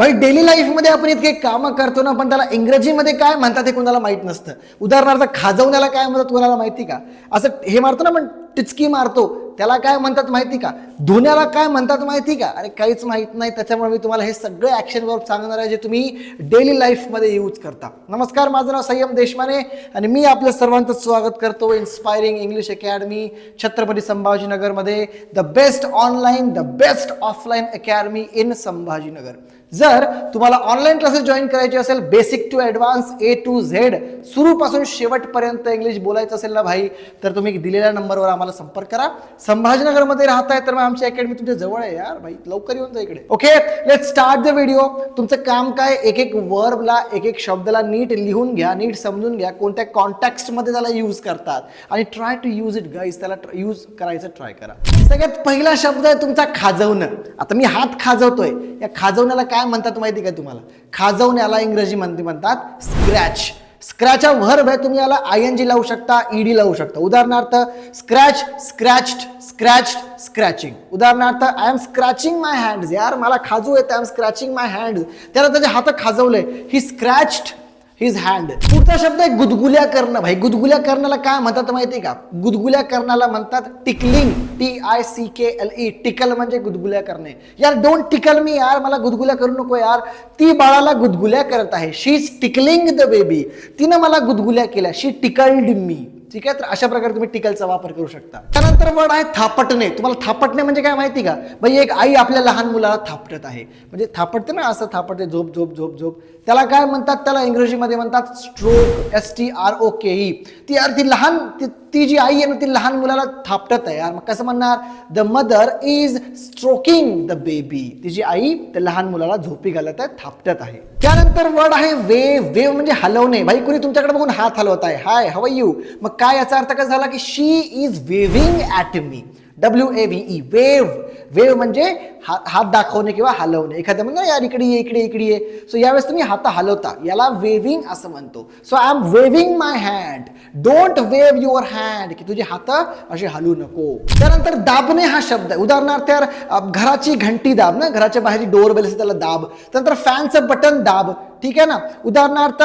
भाई डेली लाईफमध्ये आपण इतके कामं करतो ना, पण त्याला इंग्रजीमध्ये काय म्हणतात हे कोणाला माहित नसतं. उदाहरणार्थ खाजवण्याला काय म्हणतात कोणाला माहिती का? असं हे मारतो ना, पण टिचकी मारतो त्याला काय म्हणतात माहिती का? धुण्याला काय म्हणतात माहिती का? अरे काहीच माहित नाही. त्याच्यामुळे मी तुम्हाला हे सगळे ऍक्शन वर्ब सांगणार आहे जे तुम्ही डेली लाईफमध्ये यूज करता. नमस्कार, माझं नाव संयम देशमाने आणि मी आपल्या सर्वांचं स्वागत करतो इन्स्पायरिंग इंग्लिश अकॅडमी छत्रपती संभाजीनगरमध्ये. The best online, the best offline academy in Sambhajinagar. जर तुम्हाला ऑनलाईन क्लासेस जॉईन करायचे असेल, basic to advance A to Z सुरूपासून शेवटपर्यंत इंग्लिश बोलायचं असेल ना भाई, तर तुम्ही दिलेल्या नंबरवर आम्हाला संपर्क करा. संभाजीनगरमध्ये राहताय तर मग आमची अकॅडमी तुमच्या जवळ आहे यार भाई, लवकर येऊन जा इकडे. Okay, let's start the video. तुमचं काम काय, एक एक वर्बला, एक एक शब्दाला नीट लिहून घ्या, नीट समजून घ्या कोणत्या कॉन्टेक्स्टमध्ये त्याला यूज करतात आणि try to use it guys. त्याला यूज करायचं ट्राय करा. सगळ्यात पहिला शब्द आहे तुमचा खाजवणं. आता मी हात खाजवतोय, या खाजवण्याला काय म्हणतात माहिती का तुम्हाला? खाजवण्याला इंग्रजीमध्ये म्हणतात स्क्रॅच. स्क्रॅच हा व्हर्ब आहे. तुम्ही याला ING लावू शकता, ED लावू शकता. उदाहरणार्थ स्क्रॅच, स्क्रॅच्ड, स्क्रॅच्ड, स्क्रॅचिंग. उदाहरणार्थ I am scratching my hands. यार मला खाजू येते, I am scratching my hands. त्याला त्याचे हात खाजवले, ही स्क्रॅच्ड हिज हँड. पुढचा शब्द आहे गुदगुल्या करणं. भाई गुदगुल्या करण्याला काय म्हणतात माहिती का? गुदगुल्या करण्याला म्हणतात टिकलिंग, TICKLE. टिकल म्हणजे गुदगुल्या करणे. यार डोंट टिकल मी, यार मला गुदगुल्या करू नको यार. ती बाळाला गुदगुल्या करत आहे, शी इज टिकलिंग द बेबी. तिनं मला गुदगुल्या केल्या, शी टिकल्ड मी. ठीक आहे, तर अशा प्रकारे तुम्ही टिकलचा वापर करू शकता. त्यानंतर वर्ड आहे थापटणे. तुम्हाला थापटणे म्हणजे काय माहिती का? भाई एक आई आपल्या लहान मुलाला थापटत आहे, म्हणजे थापटते ना, असं थापटते, झोप झोप झोप झोप. त्याला काय म्हणतात? त्याला इंग्रजीमध्ये म्हणतात स्ट्रोक, STROKE. ती लहान ती जी आई आहे ना, ती लहान मुलाला थापटत आहे यार. मग कसं म्हणणार? The mother is stroking the baby. तिची आई त्या लहान मुलाला झोपी घालत आहे, थापटत आहे. त्यानंतर वर्ड आहे वेव. वेव म्हणजे हलवणे. भाई कुणी तुमच्याकडे बघून हात हलवत आहे, हाय हाऊ आर यू. मग काय याचा अर्थ काय झाला की she is waving at me. WAVE, wave. Wave म्हणजे हात दाखवणे किंवा हलवणे. एखाद्या म्हणतो यार इकडे ये, इकडे इकडे ये. सो यावेळेस तुम्ही हात हलवता, याला वेविंग असं म्हणतो. So I am waving my hand. Don't wave your hand, की तुझे हात असे हलू नको. त्यानंतर दाबणे हा शब्द आहे. उदाहरणार्थ यार घराची घंटी दाब ना, घराच्या बाहेरची डोरबेल असते त्याला दाब. त्यानंतर फॅनचं बटन दाब. ठीक आहे ना. उदाहरणार्थ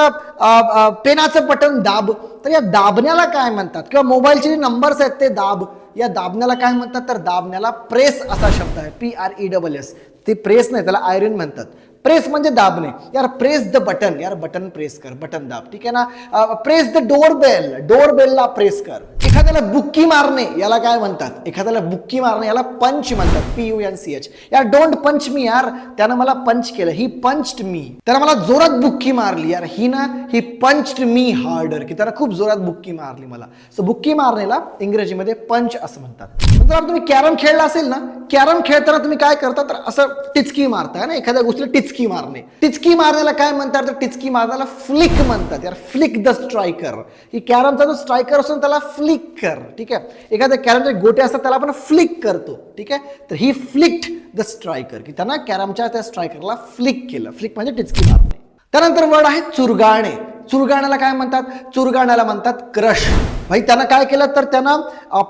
पेनाचं बटन दाब. तर या दाबण्याला काय म्हणतात? किंवा मोबाईलचे जे नंबर्स आहेत ते दाब. या दाबण्याला काय म्हणतात? तर दाबण्याला प्रेस असा शब्द आहे, PRESS. ते प्रेस नाही, त्याला आयरन म्हणतात. प्रेस म्हणजे दाबणे. यार प्रेस द बटन, यार बटन प्रेस कर, बटन दाब. ठीक आहे ना. प्रेस द डोरबेल, डोरबेलला प्रेस कर. एखाद्याला बुक्की मारणे याला काय म्हणतात? एखाद्याला बुक्की मारणे याला पंच म्हणतात, PUNCH. यार डोंट पंच मी, यार त्यानं मला पंच केलं, ही पंच्ड मी. त्यानं मला जोरात बुक्की मारली, यार ही पंच्ड मी हार्डर, की त्यानं खूप जोरात बुक्की मारली मला. सो बुक्की मारण्याला इंग्रजीमध्ये पंच असं म्हणतात. जर तुम्ही कॅरम खेळला असेल ना, कॅरम खेळताना तुम्ही काय करता? तर असं टिचकी मारताय ना, एखाद्या गोष्टीला टिचकी मारणे. टिचकी मारण्याला काय म्हणतात? तर टिचकी मारण्याला फ्लिक म्हणतात. यार फ्लिक द स्ट्रायकर. ही कॅरमचा जो स्ट्रायकर असतो त्याला फ्लिक कर. ठीक आहे. एखाद्या कॅरमचे गोटे असतात त्याला आपण फ्लिक करतो. ठीक आहे. तर ही फ्लिक्ड द स्ट्रायकर, की त्यांना कॅरमच्या त्या स्ट्रायकरला फ्लिक केलं. फ्लिक म्हणजे टिचकी मारणे. त्यानंतर वर्ड आहे चुरगाळणे. चुरगाळण्याला काय म्हणतात? चुरगाळण्याला म्हणतात क्रश. भाई त्यानं काय केलं? तर त्यानं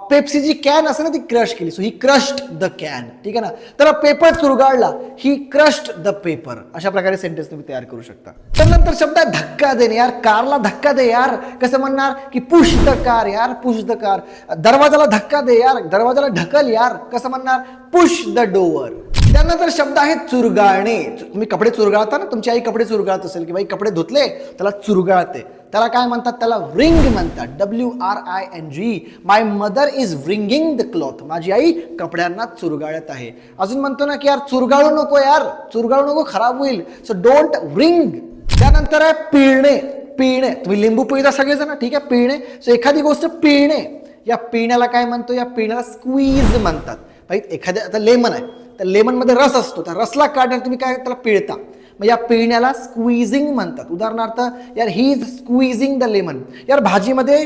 पेप्सी जी कॅन असते ना ती क्रश केली. So he crushed the can. ठीक आहे ना. त्याला पेपर चुरगाळला, ही क्रश्ड द पेपर. अशा प्रकारे सेंटेन्स तुम्ही तयार करू शकता. त्यानंतर शब्द आहे धक्का देणे. यार कारला धक्का दे. यार कसं म्हणणार? की पुश द कार. यार पुश द कार. दरवाजाला धक्का दे. यार दरवाजाला ढकल. यार कसं म्हणणार? Push the door. त्यानंतर शब्द आहे चुरगाळणे. तुम्ही कपडे चुरगाळता ना, तुमची आई कपडे चुरगाळत असेल की बाई कपडे धुतले, त्याला चुरगाळते. त्याला काय म्हणतात? त्याला व्रिंग म्हणतात, WRING. My mother is wringing the cloth. माझी आई कपड्यांना चुरगाळत आहे. अजून म्हणतो ना की यार चुरगाळू नको, यार चुरगाळू नको, खराब होईल. So don't wring. त्यानंतर आहे पिळणे. पिळणे. तुम्ही लिंबू पिळता सगळेजण, ठीक आहे. पिळणे. सो एखादी गोष्ट पिळणे, या पिळण्याला काय म्हणतो? या पिळण्याला स्क्वीज म्हणतात. भाई एखाद्या आता लेमन आहे, त्या लेमनमध्ये रस असतो, त्या रसला काढण्याला तुम्ही काय त्याला पिळता. मग या पिळण्याला स्क्वीजिंग म्हणतात. उदाहरणार्थ यार he is squeezing the lemon. यार भाजीमध्ये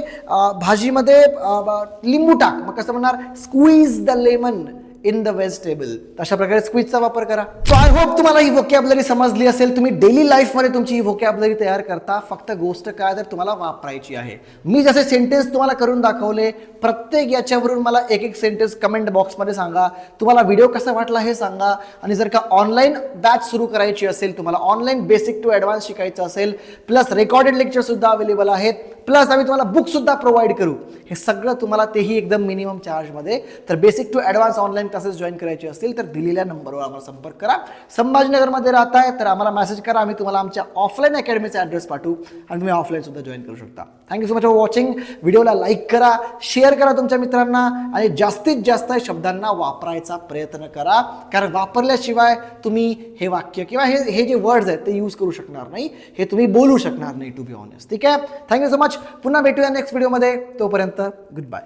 लिंबू टाक. मग कसं म्हणणार? Squeeze the lemon. In the vegetable. अशा प्रकारे स्क्विजचा वापर करा. सो आय होप तुम्हाला ही व्होकॅब्युलरी समजली असेल. तुम्ही डेली लाईफमध्ये तुमची ही व्होकॅब्युलरी तयार करता. फक्त गोष्ट काय तर तुम्हाला वापरायची आहे. मी जसे सेंटेन्स तुम्हाला करून दाखवले, प्रत्येक याच्यावरून मला एक एक सेंटेन्स कमेंट बॉक्समध्ये सांगा. तुम्हाला व्हिडिओ कसा वाटला हे सांगा. आणि जर का ऑनलाईन बॅच सुरू करायची असेल, तुम्हाला ऑनलाईन बेसिक टू ॲडव्हान्स शिकायचं असेल, प्लस रेकॉर्डेड लेक्चर सुद्धा अवेलेबल आहेत, प्लस आम्ही तुम्हाला बुक सुद्धा प्रोव्हाइड करू. हे सगळं तुम्हाला तेही एकदम मिनिमम चार्जमध्ये. तर basic to advance online classes join करायचे असतील तर दिलेल्या नंबरवर आम्हाला संपर्क करा. संभाजीनगरमध्ये राहताय तर आम्हाला मेसेज करा. आम्ही तुम्हाला आमच्या ऑफलाईन अकॅडमीचा ॲड्रेस पाठवू आणि तुम्ही ऑफलाईन सुद्धा जॉईन करू शकता. Thank you so much for watching. व्हिडिओला लाईक करा, शेअर करा तुमच्या मित्रांना आणि जास्तीत जास्त शब्दांना वापरायचा प्रयत्न करा. कारण वापरल्याशिवाय तुम्ही हे वाक्य किंवा हे जे वर्ड्स आहेत ते यूज करू शकणार नाही. हे तुम्ही बोलू शकणार नाही, टू बी ऑनेस्ट. ठीक आहे. Thank you so much. पुन्हा भेटूया नेक्स्ट व्हिडिओमध्ये. तोपर्यंत गुड बाय.